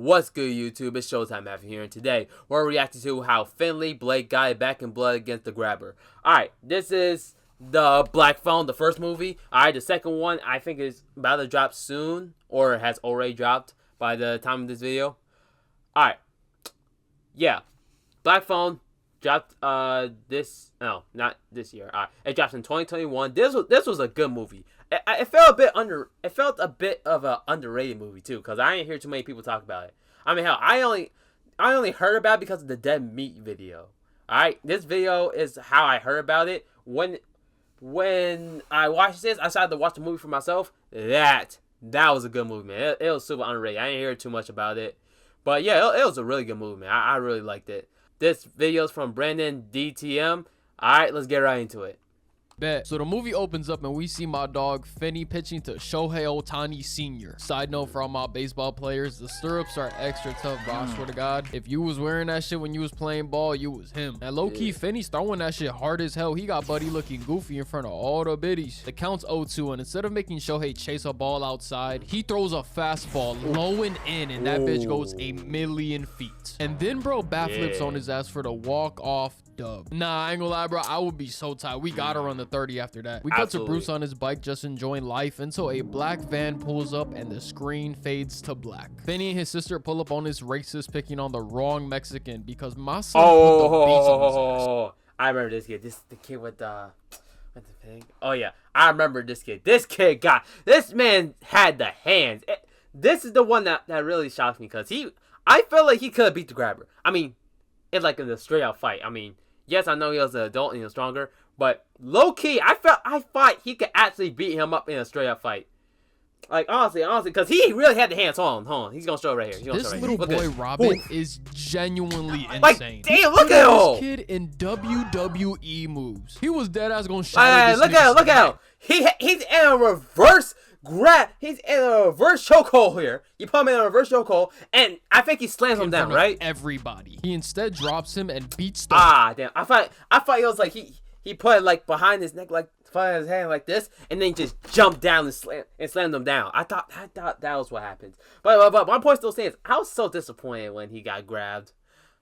What's good, YouTube? It's Showtime here, and today we're reacting to how Finley Blake got it back in blood against the grabber. Alright, this is the Black Phone, the first movie. Alright, the second one I think is about to drop soon, or has already dropped by the time of this video. Alright, yeah, Black Phone dropped not this year. Alright, it dropped in 2021. This was a good movie. It felt a bit of an underrated movie too, cause I didn't hear too many people talk about it. I mean, hell, I only heard about it because of the Dead Meat video. All right, this video is how I heard about it. When I watched this, I decided to watch the movie for myself. That was a good movie, man. It was super underrated. I didn't hear too much about it, but yeah, it was a really good movie, man. I really liked it. This video's from Brandon DTM. All right, let's get right into it. Bet. So the movie opens up and we see my dog Finney pitching to Shohei Ohtani Sr. Side note for all my baseball players, the stirrups are extra tough, bro. I swear to God. If you was wearing that shit when you was playing ball, you was him. And low-key, Finney's throwing that shit hard as hell. He got Buddy looking goofy in front of all the biddies. The count's 0-2, and instead of making Shohei chase a ball outside, he throws a fastball low and in, and that bitch goes a million feet. And then, bro, bat flips on his ass for the walk-off dub. Nah, I ain't gonna lie, bro. I would be so tired. We gotta run the 30 after that. We cut to Bruce on his bike just enjoying life until a black van pulls up and the screen fades to black. Finny and his sister pull up on this racist picking on the wrong Mexican because my son put the beats on his ass. I remember this kid. The kid with the thing. Oh yeah, I remember this kid. This man had the hands. This is the one that really shocked me because I felt like he could have beat the grabber. I mean, in the straight out fight. I mean, yes, I know he was an adult and he was stronger, but low key, I thought he could actually beat him up in a straight up fight. Like honestly, because he really had the hands. Hold on. He's gonna show it right here. This little boy Robin is genuinely insane. Like, damn, look at him. This kid in WWE moves. He was dead ass gonna shatter this. Look at him. He's in a reverse grab. He's in a reverse chokehold here. You put him in a reverse chokehold, and I think he slams him down, right? Everybody. He instead drops him and beats the. Damn. I thought he was like he put it like behind his neck, like his hand like this, and then just jumped down and slammed him down. I thought that was what happened. But my point still stands. I was so disappointed when he got grabbed.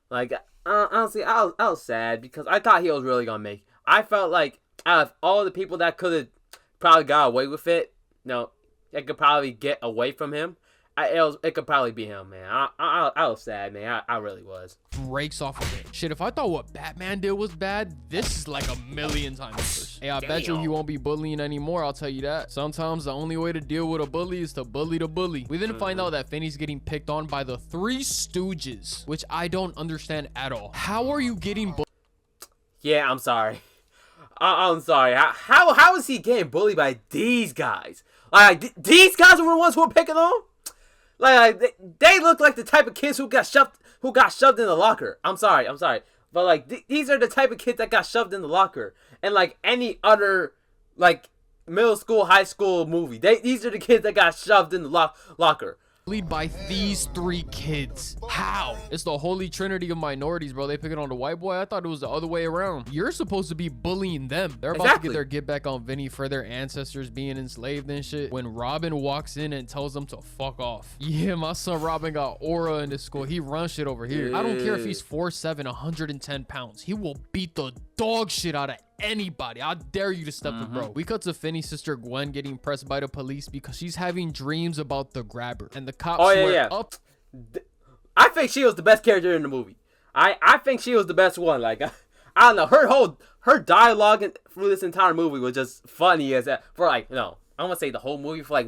Like honestly, I was sad because I thought he was really gonna make. I felt like out of all the people that could have probably got away with it, no, it could probably get away from him. It could probably be him, man. I was sad, man. I really was. Breaks off of it. Shit, if I thought what Batman did was bad, this is like a million times worse. Hey, I bet you he won't be bullying anymore, I'll tell you that. Sometimes the only way to deal with a bully is to bully the bully. We then find out that Finney's getting picked on by the Three Stooges, which I don't understand at all. How are you getting bullied? Yeah, I'm sorry. I'm sorry. How is he getting bullied by these guys? Like, these guys were the ones who were picking on him? Like they look like the type of kids who got shoved in the locker. I'm sorry, but like these are the type of kids that got shoved in the locker. And like any other like middle school, high school movie, these are the kids that got shoved in the locker. By these three kids. How? It's the holy trinity of minorities, bro. They picking on the white boy. I thought it was the other way around. You're supposed to be bullying them. They're about to get their get back on Vinny for their ancestors being enslaved and shit when Robin walks in and tells them to fuck off. Yeah, my son Robin got aura in this school. He runs shit over here. I don't care if he's 4'7", 110 pounds. He will beat the dog shit out of anybody. I dare you to step to bro. We cut to Finney's sister Gwen getting pressed by the police because she's having dreams about the grabber, and the cops swear up. I think she was the best character in the movie. I think she was the best one. Like I don't know, her dialogue through this entire movie was just funny as that. For like, no, I want to say the whole movie for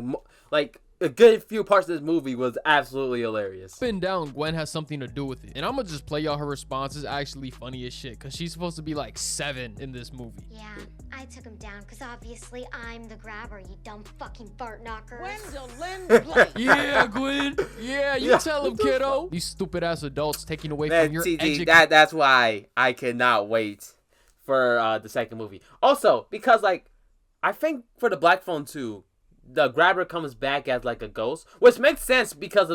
like a good few parts of this movie was absolutely hilarious. Up and down, Gwen has something to do with it. And I'm gonna just play y'all her response. Is actually funny as shit because she's supposed to be like 7 in this movie. Yeah, I took him down because obviously I'm the grabber, you dumb fucking fart knocker. Yeah, Gwen. Yeah, you tell him, kiddo. These stupid ass adults taking away from your education. That's why I cannot wait for the second movie. Also, because like I think for the Black Phone 2, the grabber comes back as like a ghost, which makes sense because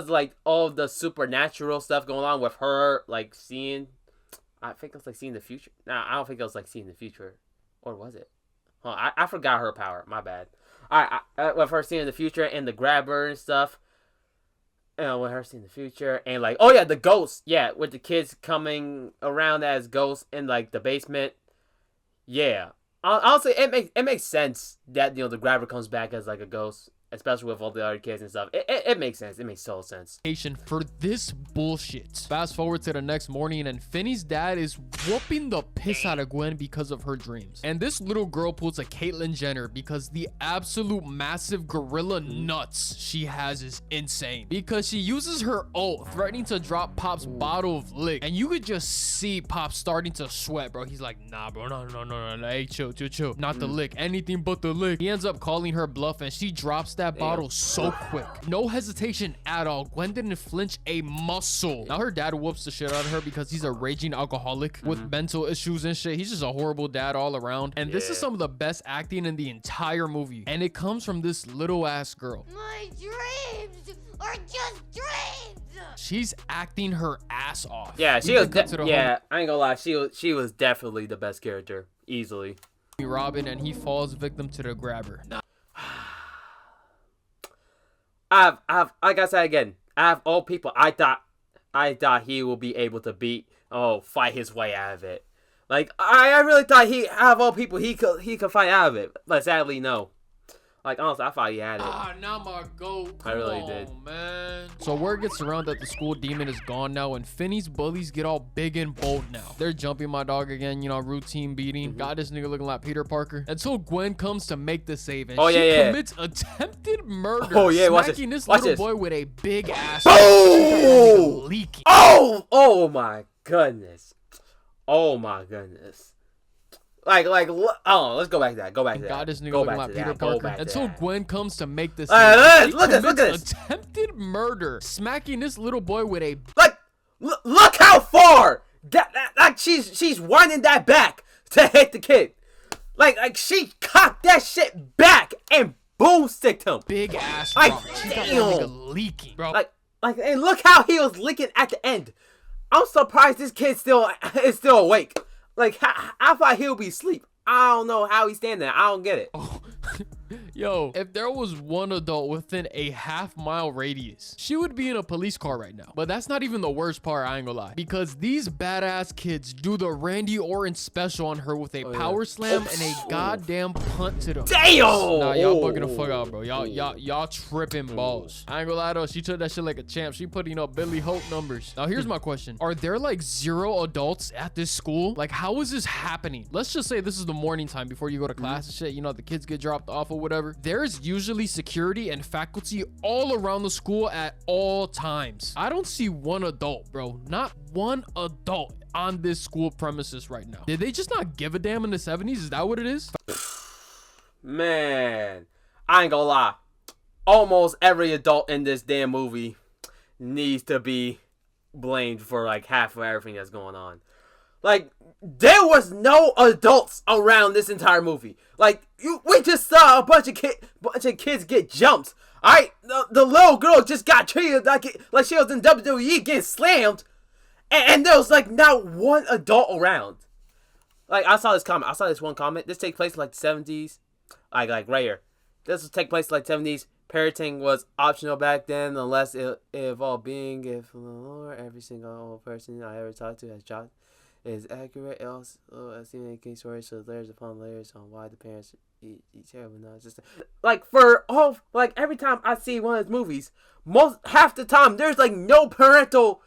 like all the supernatural stuff going on with her, like seeing. I think it was like seeing the future. Nah, I don't think it was like seeing the future, or was it? I forgot her power. My bad. With her seeing the future and the grabber and stuff. with her seeing the future, and like, oh yeah, the ghosts, yeah, with the kids coming around as ghosts in like the basement. Yeah, honestly, it makes sense that the grabber comes back as like a ghost, especially with all the other kids and stuff. It makes sense. It makes total sense. For this bullshit. Fast forward to the next morning, and Finney's dad is whooping the piss out of Gwen because of her dreams. And this little girl pulls a Caitlyn Jenner because the absolute massive gorilla nuts she has is insane. Because she uses her ult, threatening to drop Pop's bottle of lick. And you could just see Pop starting to sweat, bro. He's like, nah, bro, no. Hey, chill. Not the lick, anything but the lick. He ends up calling her bluff, and she drops that bottle so quick. No hesitation at all. Gwen didn't flinch a muscle. Now her dad whoops the shit out of her because he's a raging alcoholic with mental issues and shit. He's just a horrible dad all around. And this is some of the best acting in the entire movie. And it comes from this little ass girl. My dreams are just dreams. She's acting her ass off. Yeah, she was. Yeah, I ain't gonna lie. She was definitely the best character, easily. Robin, and he falls victim to the grabber. I've like I said again, I have all people. I thought he will be able to fight his way out of it. Like I really thought out of all people he could fight out of it, but sadly no. Like honestly, I thought he had it. Not my goat. I really did, man. So word gets around that the school demon is gone now, and Finney's bullies get all big and bold now. They're jumping my dog again, routine beating. Got this nigga looking like Peter Parker. Until Gwen comes to make the save, and she commits attempted murder. Oh yeah, smacking this little boy with a big ass. Oh! Leaking. Oh my goodness. Oh my goodness. Let's go back to that. God, this nigga looking like Peter Parker. Until Gwen comes to make this. Look at this. Attempted murder, smacking this little boy with a. Look how far that she's winding that back to hit the kid. Like she cocked that shit back and boom sticked him. Big ass. She got that nigga leaking, bro. And look how he was leaking at the end. I'm surprised this kid is still awake. Like, I thought he would be asleep. I don't know how he's standing there. I don't get it. Oh. Yo, if there was one adult within a half-mile radius, she would be in a police car right now. But that's not even the worst part, I ain't gonna lie. Because these badass kids do the Randy Orton special on her with a power slam and a goddamn punt to them. Damn! Nah, y'all bugging the fuck out, bro. Y'all tripping balls. I ain't gonna lie though, she took that shit like a champ. She putting up Billy Hope numbers. Now here's my question. Are there like 0 adults at this school? Like, how is this happening? Let's just say this is the morning time before you go to class and shit. The kids get dropped off or whatever. There's usually security and faculty all around the school at all times. I don't see one adult, bro. Not one adult on this school premises right now. Did they just not give a damn in the 70s? Is that what it is? Man, I ain't gonna lie. Almost every adult in this damn movie needs to be blamed for like half of everything that's going on. Like, there was no adults around this entire movie. Like, we just saw a bunch of kids get jumped. Alright, the little girl just got treated like she was in WWE getting slammed. And there was like not one adult around. Like, I saw this one comment. This takes place in like the 70s. Like right here. This would take place in like 70s. Parenting was optional back then, unless it involved being if every single old person I ever talked to has dropped. Is accurate. Else, making stories so layers upon layers on why the parents eat terrible. No, it's just like every time I see one of those movies, half the time there's like no parental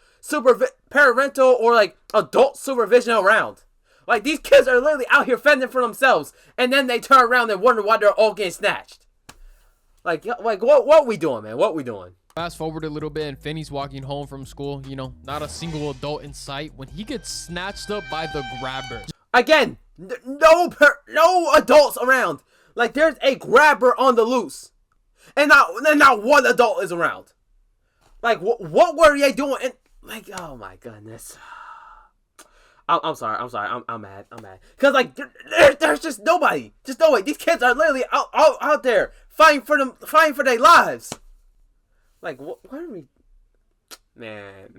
or like adult supervision around. Like these kids are literally out here fending for themselves, and then they turn around and wonder why they're all getting snatched. Like what we doing, man? What we doing? Fast forward a little bit, and Finney's walking home from school. Not a single adult in sight when he gets snatched up by the grabber. Again, no adults around. Like there's a grabber on the loose, and not one adult is around. Like what were they doing? And like, oh my goodness. I'm sorry. I'm mad. Cause like there's just nobody. These kids are literally out there fighting for their lives. Like, what are we... Man.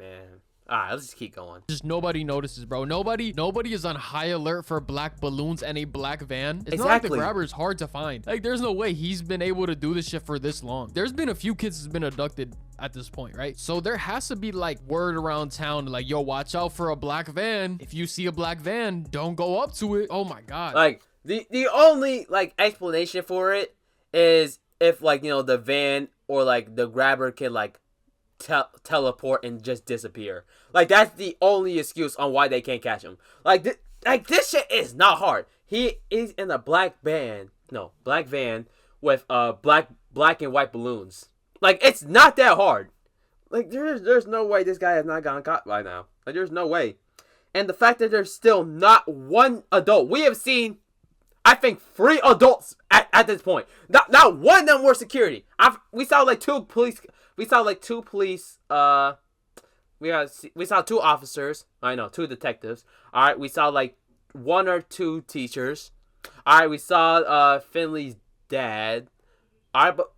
Alright, let's just keep going. Just nobody notices, bro. Nobody is on high alert for black balloons and a black van. It's not like the grabber is hard to find. Like, there's no way he's been able to do this shit for this long. There's been a few kids that's been abducted at this point, right? So there has to be like word around town like, yo, watch out for a black van. If you see a black van, don't go up to it. Oh my god. Like, the only like explanation for it is if like, you know, the van or like the grabber can like teleport and just disappear. Like, that's the only excuse on why they can't catch him. Like, this shit is not hard. He is in a black van with black and white balloons. Like, it's not that hard. Like, there's no way this guy has not gotten caught by now. Like, there's no way. And the fact that there's still not one adult. We have seen, I think, 3 adults at this point. Not one of them were security. We saw like 2 police. We saw like 2 police. We saw 2 officers. I know, 2 detectives. All right, we saw like 1 or 2 teachers. All right, we saw Finley's dad. All right, but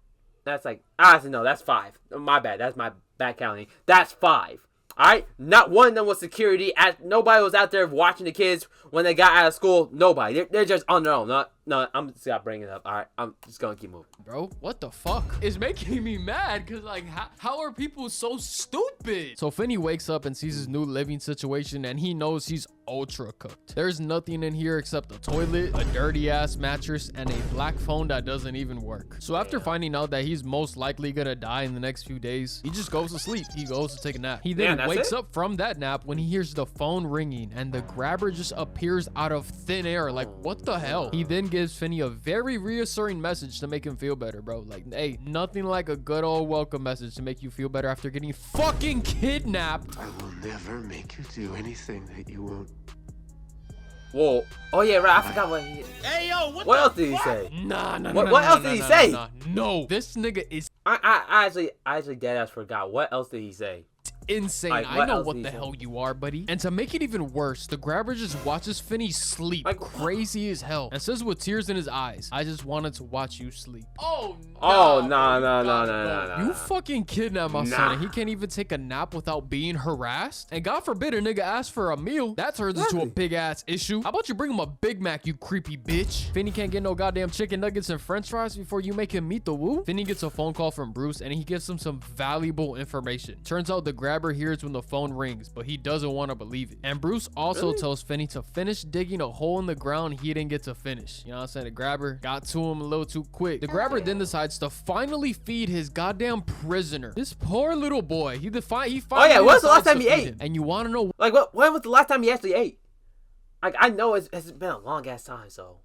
that's like no, that's 5. My bad. That's my bad counting. That's 5. All right, not one of them was security. Nobody was out there watching the kids when they got out of school. Nobody. They're just on their own. No, I'm just gonna bring it up. All right, I'm just gonna keep moving. Bro, what the fuck? It's making me mad because like, how are people so stupid? So Finney wakes up and sees his new living situation and he knows he's ultra cooked. There's nothing in here except a toilet, a dirty ass mattress, and a black phone that doesn't even work. So after finding out that he's most likely gonna die in the next few days, he just goes to sleep. He goes to take a nap. He then wakes up from that nap when he hears the phone ringing and the grabber just appears out of thin air. Like, what the hell? He then gives Finney a very reassuring message to make him feel better, bro. Like, hey, nothing like a good old welcome message to make you feel better after getting fucking kidnapped. I will never make you do anything that you won't. Whoa. Oh yeah, right. I forgot what he. Hey yo, what else did he say? What else did he say? No, this nigga is. I actually deadass forgot. What else did he say? Insane. Like, I know what the hell you are, buddy. And to make it even worse, the grabber just watches Finney sleep like crazy as hell and says with tears in his eyes, I just wanted to watch you sleep. Oh no. You fucking kidnapped my son and he can't even take a nap without being harassed? And God forbid a nigga asks for a meal. That turns into a big ass issue. How about you bring him a Big Mac, you creepy bitch? Finney can't get no goddamn chicken nuggets and french fries before you make him meet the woo? Finney gets a phone call from Bruce and he gives him some valuable information. Turns out the grabber hears when the phone rings, but he doesn't want to believe it. And Bruce also tells Finney to finish digging a hole in the ground he didn't get to finish. You know what I'm saying? The grabber got to him a little too quick. The grabber then decides to finally feed his goddamn prisoner. This poor little boy. He finally. Oh yeah, when's the last time he ate? And you want to know? Like, when was the last time he actually ate? Like, I know it's been a long ass time, so.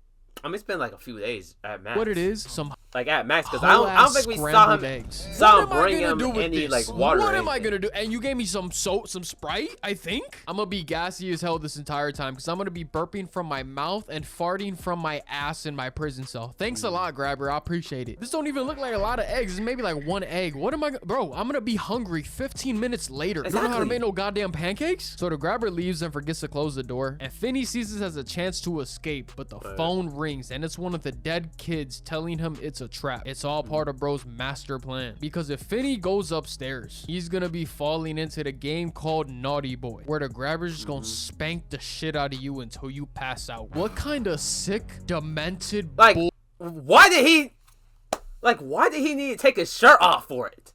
I mean, it's been like a few days at max. What it is? Some like at max, because I don't think we saw him bring him any like water. What am I gonna do? And you gave me some Sprite, I think. I'm gonna be gassy as hell this entire time because I'm gonna be burping from my mouth and farting from my ass in my prison cell. Thanks a lot, grabber. I appreciate it. This don't even look like a lot of eggs. It's maybe like 1 egg. What am I, bro? I'm gonna be hungry 15 minutes later. You don't know how to make no goddamn pancakes? So the grabber leaves and forgets to close the door. And Finney sees this as a chance to escape, but the phone rings and it's one of the dead kids telling him it's a trap. It's all part of bro's master plan. Because if Finney goes upstairs, he's gonna be falling into the game called Naughty Boy, where the grabber's just gonna spank the shit out of you until you pass out. What kind of sick, demented why did he need to take his shirt off for it?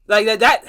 Like that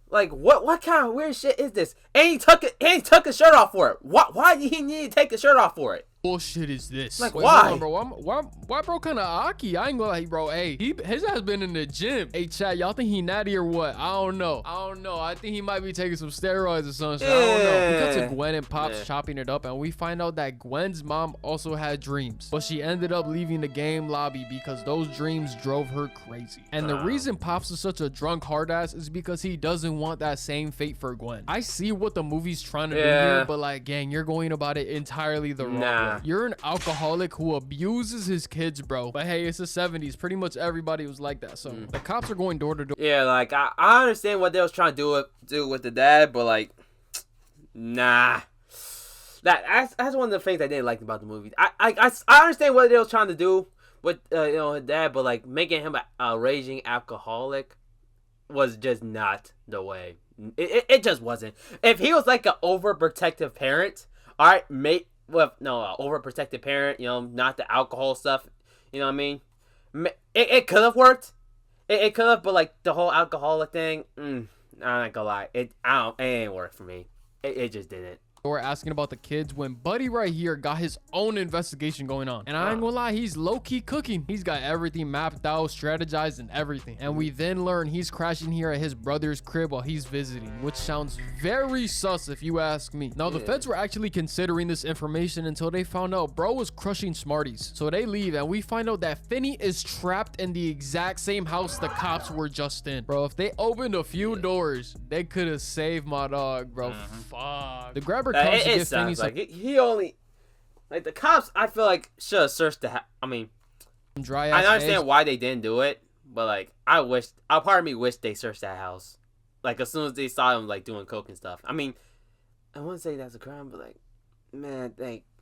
like what kind of weird shit is this? And he took his shirt off for it. Why did he need to take his shirt off for it? Bullshit is this? Like, why? On, bro. Why bro kind of aki? I ain't gonna lie, bro. Hey, his ass been in the gym. Hey, chat, y'all think he natty or what? I don't know. I think he might be taking some steroids or something. I don't know. We cut to Gwen and Pops chopping it up, and we find out that Gwen's mom also had dreams, but she ended up leaving the game lobby because those dreams drove her crazy. And the reason Pops is such a drunk hard ass is because he doesn't want that same fate for Gwen. I see what the movie's trying to do here, but like, gang, you're going about it entirely the wrong way. You're an alcoholic who abuses his kids, bro. But hey, it's the 70s. Pretty much everybody was like that. So the cops are going door to door. Yeah, like I understand what they was trying to do with the dad, but like, nah. That's one of the things I didn't like about the movie. I understand what they was trying to do with his dad, but like making him a raging alcoholic was just not the way. It just wasn't. If he was like an overprotective parent, all right, overprotective parent, not the alcohol stuff, you know what I mean? It could have worked. It could have, but like the whole alcoholic thing, I'm not gonna lie, it ain't work for me. It just didn't. We're asking about the kids when Buddy right here got his own investigation going on. And I ain't gonna lie, he's low-key cooking. He's got everything mapped out, strategized, and everything. And we then learn he's crashing here at his brother's crib while he's visiting, which sounds very sus if you ask me. Now, the feds were actually considering this information until they found out bro was crushing Smarties. So they leave, and we find out that Finney is trapped in the exact same house the cops were just in. Bro, if they opened a few doors, they could have saved my dog, bro. Fuck. The grabber comes to get Finney like he only, like the cops, I feel like should have searched the house. I mean, dry I understand why they didn't do it, but like a part of me wished they searched that house, like as soon as they saw him like doing coke and stuff. I mean, I wouldn't say that's a crime, but like, man,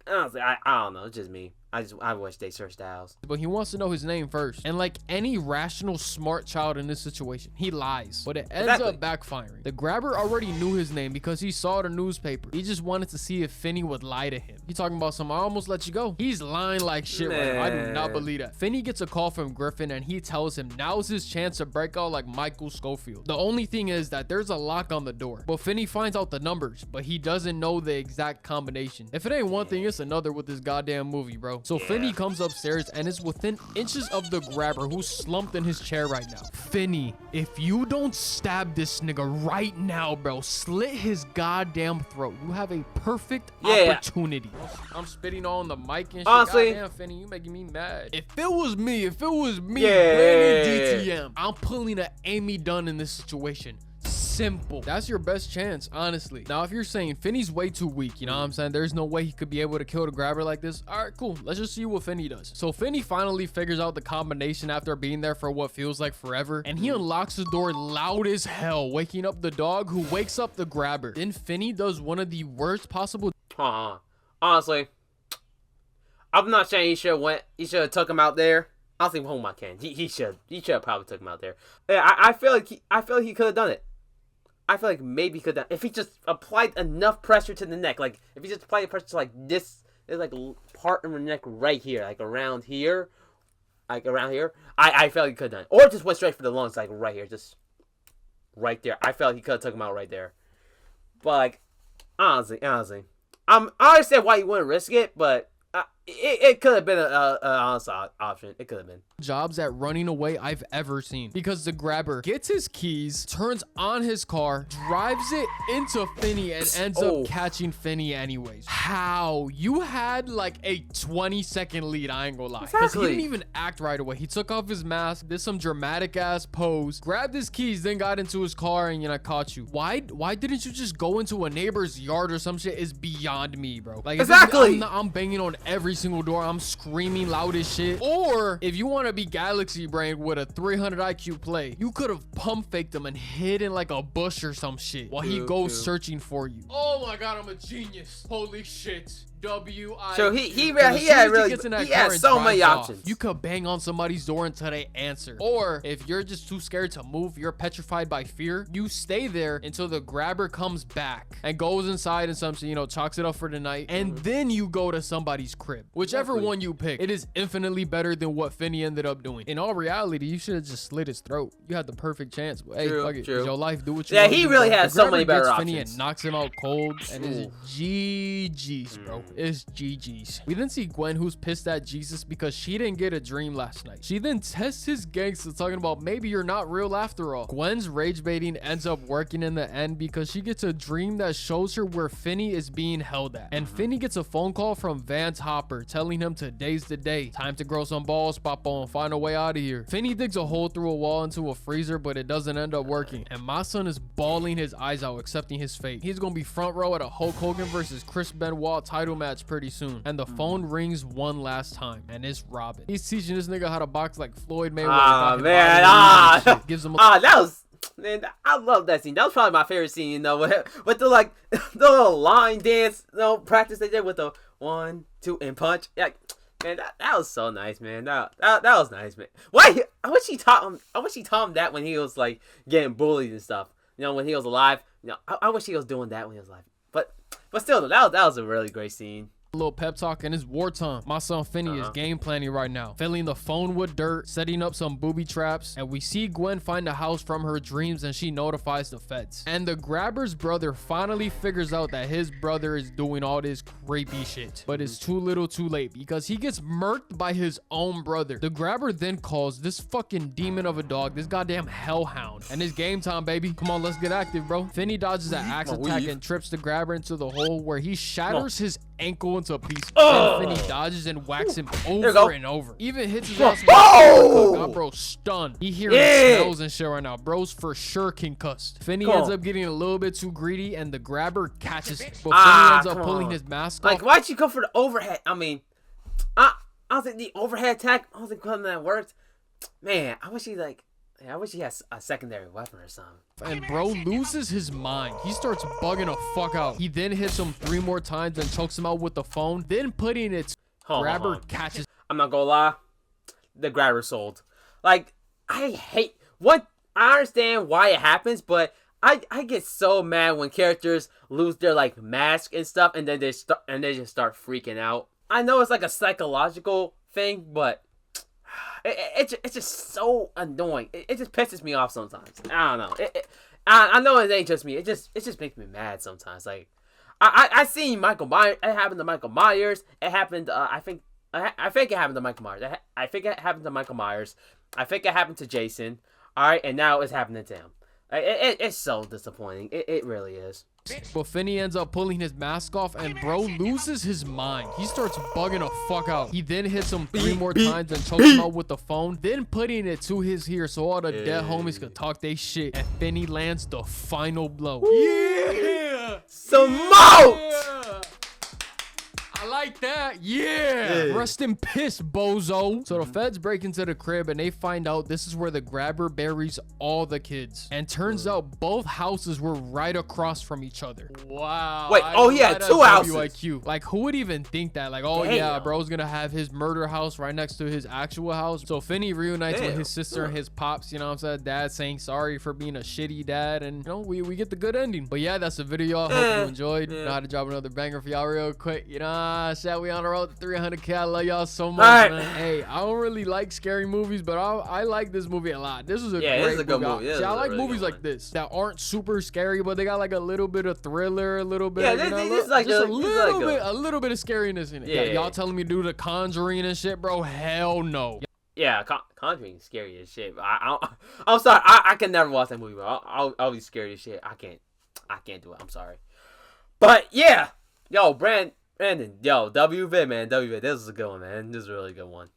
honestly, I don't know, it's just me. I wish they searched the house. But he wants to know his name first. And like any rational, smart child in this situation, he lies. But it ends up backfiring. The grabber already knew his name because he saw the newspaper. He just wanted to see if Finney would lie to him. He talking about some, I almost let you go. He's lying like shit right now. I do not believe that. Finney gets a call from Griffin and he tells him now's his chance to break out like Michael Schofield. The only thing is that there's a lock on the door. But Finney finds out the numbers, but he doesn't know the exact combination. If it ain't one thing, it's another with this goddamn movie, bro. So Finney comes upstairs and is within inches of the grabber who's slumped in his chair right now. Finney, if you don't stab this nigga right now, bro, slit his goddamn throat. You have a perfect opportunity. I'm spitting on the mic and shit. Honestly, goddamn, Finney, you making me mad. If it was me, Brandon DTM, I'm pulling a Amy Dunn in this situation. Simple. That's your best chance, honestly. Now, if you're saying Finney's way too weak, you know what I'm saying? There's no way he could be able to kill the grabber like this. All right, cool. Let's just see what Finney does. So Finney finally figures out the combination after being there for what feels like forever. And he unlocks the door loud as hell, waking up the dog who wakes up the grabber. Then Finney does one of the worst possible. Honestly, I'm not saying he should have took him out there. Honestly, hold my can. He should have probably took him out there. Yeah, I feel like he could have done it. I feel like maybe he could have, if he just applied enough pressure to the neck. Like, if he just applied pressure to, like, this, there's, like, part of the neck right here. Like, around here. Like, around here. I felt he could have done it. Or just went straight for the lungs, like, right here. Just right there. I felt he could have took him out right there. But, like, honestly. I understand why you wouldn't risk it, but it could have been an honest option. It could have been. Jobs at running away I've ever seen, because the grabber gets his keys, turns on his car, drives it into Finney, and ends up catching Finney anyways. How? You had like a 20-second lead, I ain't gonna lie. Because he didn't even act right away. He took off his mask, did some dramatic ass pose, grabbed his keys, then got into his car, and caught you. Why didn't you just go into a neighbor's yard or some shit? Is beyond me, bro. Like, I'm banging on every single door, I'm screaming loud as shit. Or if you want to be galaxy brain with a 300 IQ play, you could have pump faked him and hid in like a bush or some shit while he goes searching for you. Oh my god, I'm a genius. Holy shit. So he had so many options. You could bang on somebody's door until they answer. Or if you're just too scared to move, you're petrified by fear, you stay there until the grabber comes back and goes inside and something, chalks it up for the night, and then you go to somebody's crib. Whichever one you pick, it is infinitely better than what Finney ended up doing. In all reality, you should have just slit his throat. You had the perfect chance. But hey, fuck it. Your life, do what you want. Yeah, he really has so many better options. Finney and knocks him out cold, and it's GG's, bro. It's GG's. We then see Gwen, who's pissed at Jesus because she didn't get a dream last night. She then tests his gangster, talking about maybe you're not real after all. Gwen's rage baiting ends up working in the end because she gets a dream that shows her where Finney is being held at. And Finney gets a phone call from Vance Hopper telling him today's the day. Time to grow some balls, Papa, and find a way out of here. Finney digs a hole through a wall into a freezer, but it doesn't end up working. And my son is bawling his eyes out, accepting his fate. He's gonna be front row at a Hulk Hogan versus Chris Benoit title match pretty soon. And the phone rings one last time, and it's Robin. He's teaching this nigga how to box like Floyd Mayweather. Gives him that was, man, I love that scene. That was probably my favorite scene, with the like the little line dance, practice they did with the 1, 2 and punch. Like, man, that was so nice, man. That was nice, man. Why? I wish he taught him that when he was like getting bullied and stuff. You know, when he was alive. You know, I wish he was doing that when he was alive. But still, that was a really great scene. A little pep talk, and it's wartime. My son Finney is game planning right now, filling the phone with dirt, setting up some booby traps, and we see Gwen find a house from her dreams, and she notifies the feds. And the grabber's brother finally figures out that his brother is doing all this creepy shit, but it's too little too late because he gets murked by his own brother. The grabber then calls this fucking demon of a dog, this goddamn hellhound, and it's game time, baby. Come on, let's get active, bro. Finney dodges an axe attack and trips the grabber into the hole where he shatters his ankle into a piece. And Finney dodges and whacks him over and over. Even hits his ass with a uppercut. Got bro stunned. He hearing smells and shit right now. Bro's for sure concussed. Finney ends up getting a little bit too greedy, and the grabber catches him. But Finney ends up pulling his mask off. Like, why'd you go for the overhead? I mean, I don't think the overhead attack, I don't think that worked. Man, I wish he has a secondary weapon or something. And bro loses his mind. He starts bugging the fuck out. He then hits him 3 more times and chokes him out with the phone. Then putting its grabber catches. I'm not gonna lie, the grabber sold. Like, I understand why it happens, but I get so mad when characters lose their like mask and stuff, and then they just start freaking out. I know it's like a psychological thing, but it's just so annoying. It just pisses me off sometimes. I don't know. I know it ain't just me. It just makes me mad sometimes. Like, I seen Michael Myers. It happened to Michael Myers. It happened. I think it happened to Michael Myers. I think it happened to Michael Myers. I think it happened to Jason. All right, and now it's happening to him. It's so disappointing. It really is. But Finney ends up pulling his mask off, and bro loses his mind. He starts bugging the fuck out. He then hits him 3 more times and chokes him out with the phone, then putting it to his ear so all the dead homies could talk they shit. And Finney lands the final blow. Yeah! Smoke! I like that. Yeah. Rest in piss, bozo. So the feds break into the crib and they find out this is where the grabber buries all the kids. And turns out both houses were right across from each other. Wow. Wait, he had 2 houses. WIQ. Like, who would even think that? Like, oh yeah, bro's gonna have his murder house right next to his actual house. So Finney reunites with his sister and his pops, you know what I'm saying? Dad saying sorry for being a shitty dad, and you know, we get the good ending. But yeah, that's the video. I hope you enjoyed. Know how to drop another banger for y'all real quick, you know. We on the road to 300K. I love y'all so much, man. Hey, I don't really like scary movies, but I like this movie a lot. This is a great good movie. See, I like really movies like this that aren't super scary, but they got like a little bit of thriller, a little bit, a little bit of scariness in it. Yeah, y'all telling me to do The Conjuring and shit, bro? Hell no. Yeah, Conjuring is scary as shit. But I'm sorry. I can never watch that movie, bro. I'll be scary as shit. I can't do it. I'm sorry. But yeah, yo, Brandon, yo, WV, man. WV, this is a good one, man. This is a really good one.